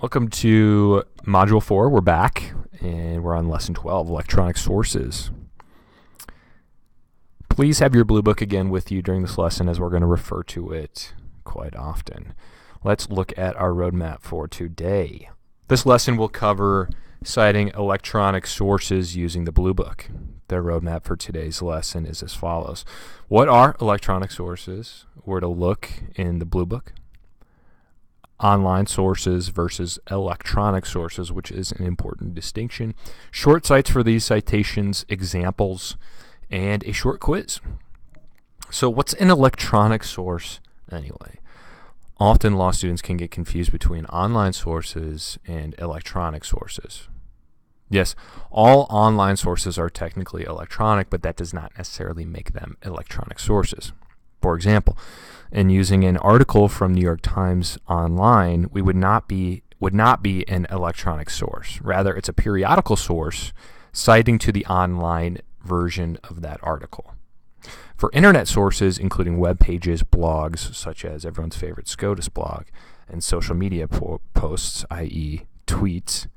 Welcome to Module 4. We're back, and we're on Lesson 12, Electronic Sources. Please have your Blue Book again with you during this lesson, as we're going to refer to it quite often. Let's look at our roadmap for today. This lesson will cover citing electronic sources using the Blue Book. The roadmap for today's lesson is as follows. What are electronic sources? We're to look in the Blue Book. Online sources versus electronic sources, which is an important distinction. Short cites for these citations, examples, and a short quiz. So what's an electronic source anyway? Often law students can get confused between online sources and electronic sources. Yes, all online sources are technically electronic, but that does not necessarily make them electronic sources. For example, in using an article from New York Times online, we would not be an electronic source. Rather, it's a periodical source citing to the online version of that article. For internet sources, including web pages, blogs, such as everyone's favorite SCOTUS blog, and social media posts, i.e. tweets,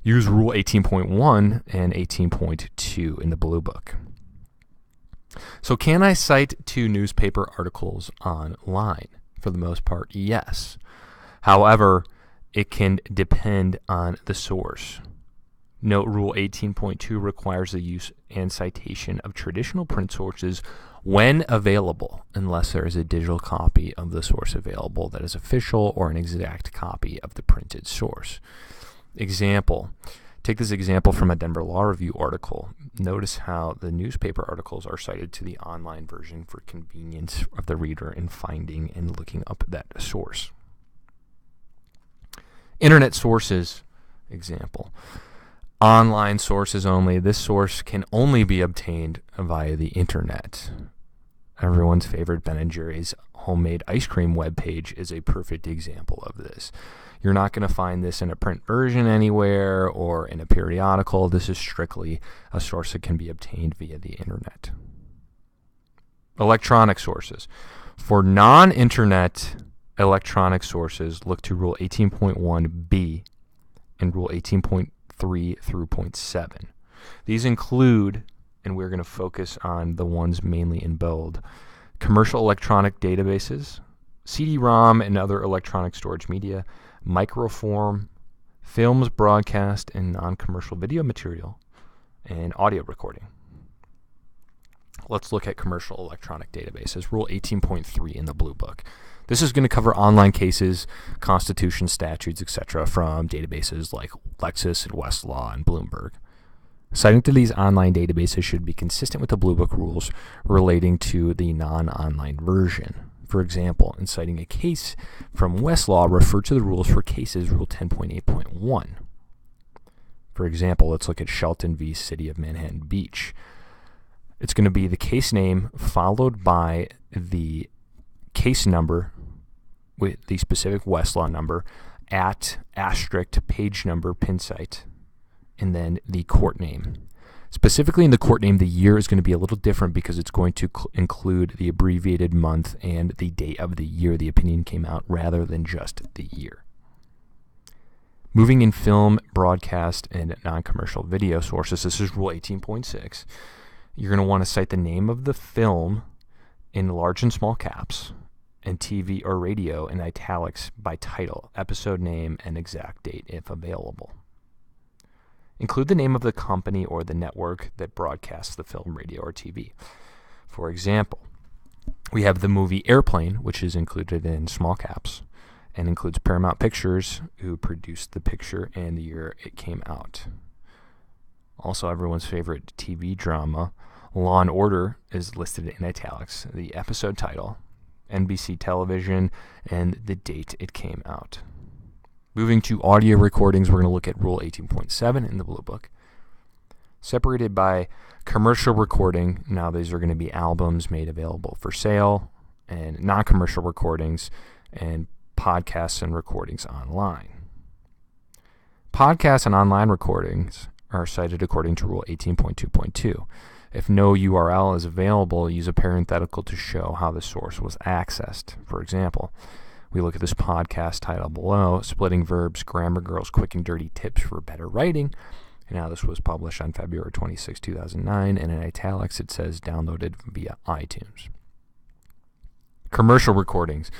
use Rule 18.1 and 18.2 in the Blue Book. So can I cite to newspaper articles online? For the most part, yes. However, it can depend on the source. Note Rule 18.2 requires the use and citation of traditional print sources when available, unless there is a digital copy of the source available that is official or an exact copy of the printed source. Example. Take this example from a Denver Law Review article. Notice how the newspaper articles are cited to the online version for convenience of the reader in finding and looking up that source. Internet sources, example. Online sources only. This source can only be obtained via the internet. Everyone's favorite Ben & Jerry's homemade ice cream webpage is a perfect example of this. You're not going to find this in a print version anywhere or in a periodical. This is strictly a source that can be obtained via the internet. Electronic sources. For non-internet electronic sources, look to Rule 18.1b and Rule 18.3 through 0.7. These include, and we're going to focus on the ones mainly in bold, commercial electronic databases, CD-ROM and other electronic storage media, microform, films, broadcast, and non-commercial video material, and audio recording. Let's look at commercial electronic databases, Rule 18.3 in the Blue Book. This is going to cover online cases, constitution, statutes, etc. from databases like Lexis and Westlaw and Bloomberg. Citing to these online databases should be consistent with the Blue Book rules relating to the non-online version. For example, in citing a case from Westlaw, refer to the rules for cases, Rule 10.8.1. For example, let's look at Shelton v. City of Manhattan Beach. It's going to be the case name followed by the case number with the specific Westlaw number at asterisk page number pin site, and then the court name. Specifically in the court name, the year is going to be a little different because it's going to include the abbreviated month and the date of the year the opinion came out rather than just the year. Moving in film, broadcast, and non-commercial video sources, this is Rule 18.6. You're going to want to cite the name of the film in large and small caps and TV or radio in italics by title, episode name, and exact date if available. Include the name of the company or the network that broadcasts the film, radio, or TV. For example, we have the movie Airplane, which is included in small caps and includes Paramount Pictures, who produced the picture and the year it came out. Also, everyone's favorite TV drama, Law and Order, is listed in italics, the episode title, NBC television, and the date it came out. Moving to audio recordings, we're going to look at Rule 18.7 in the Blue Book. Separated by commercial recording, now these are going to be albums made available for sale, and non-commercial recordings, and podcasts and recordings online. Podcasts and online recordings are cited according to Rule 18.2.2. If no URL is available, use a parenthetical to show how the source was accessed. For example, We look at this podcast title below, Splitting Verbs, Grammar Girl's Quick and Dirty Tips for Better Writing. And now this was published on February 26, 2009, and in italics it says downloaded via iTunes. Commercial recordings.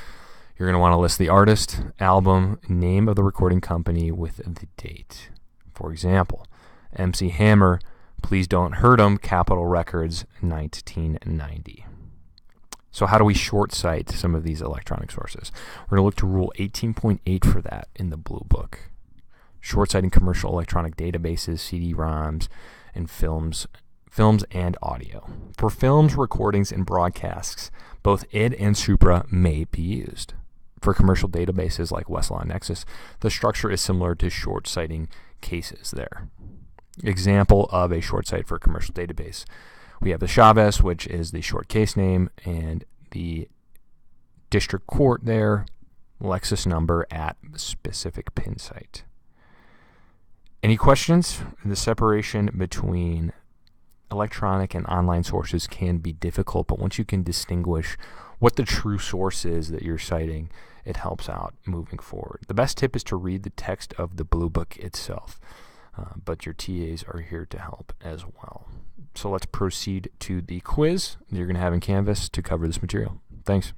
You're going to want to list the artist, album, name of the recording company with the date. For example, MC Hammer, Please Don't Hurt 'Em, Capitol Records, 1990. So how do we short cite some of these electronic sources? We're going to look to Rule 18.8 for that in the Blue Book. Short citing commercial electronic databases, CD-ROMs, and films and audio. For films, recordings, and broadcasts, both id and supra may be used. For commercial databases like Westlaw and Nexus, the structure is similar to short citing cases there. Example of a short cite for a commercial database. We have the Chavez, which is the short case name, and the district court there, Lexus number at specific pin site. Any questions? The separation between electronic and online sources can be difficult, but once you can distinguish what the true source is that you're citing, it helps out moving forward. The best tip is to read the text of the Blue Book itself, but your TAs are here to help as well. So let's proceed to the quiz you're going to have in Canvas to cover this material. Thanks.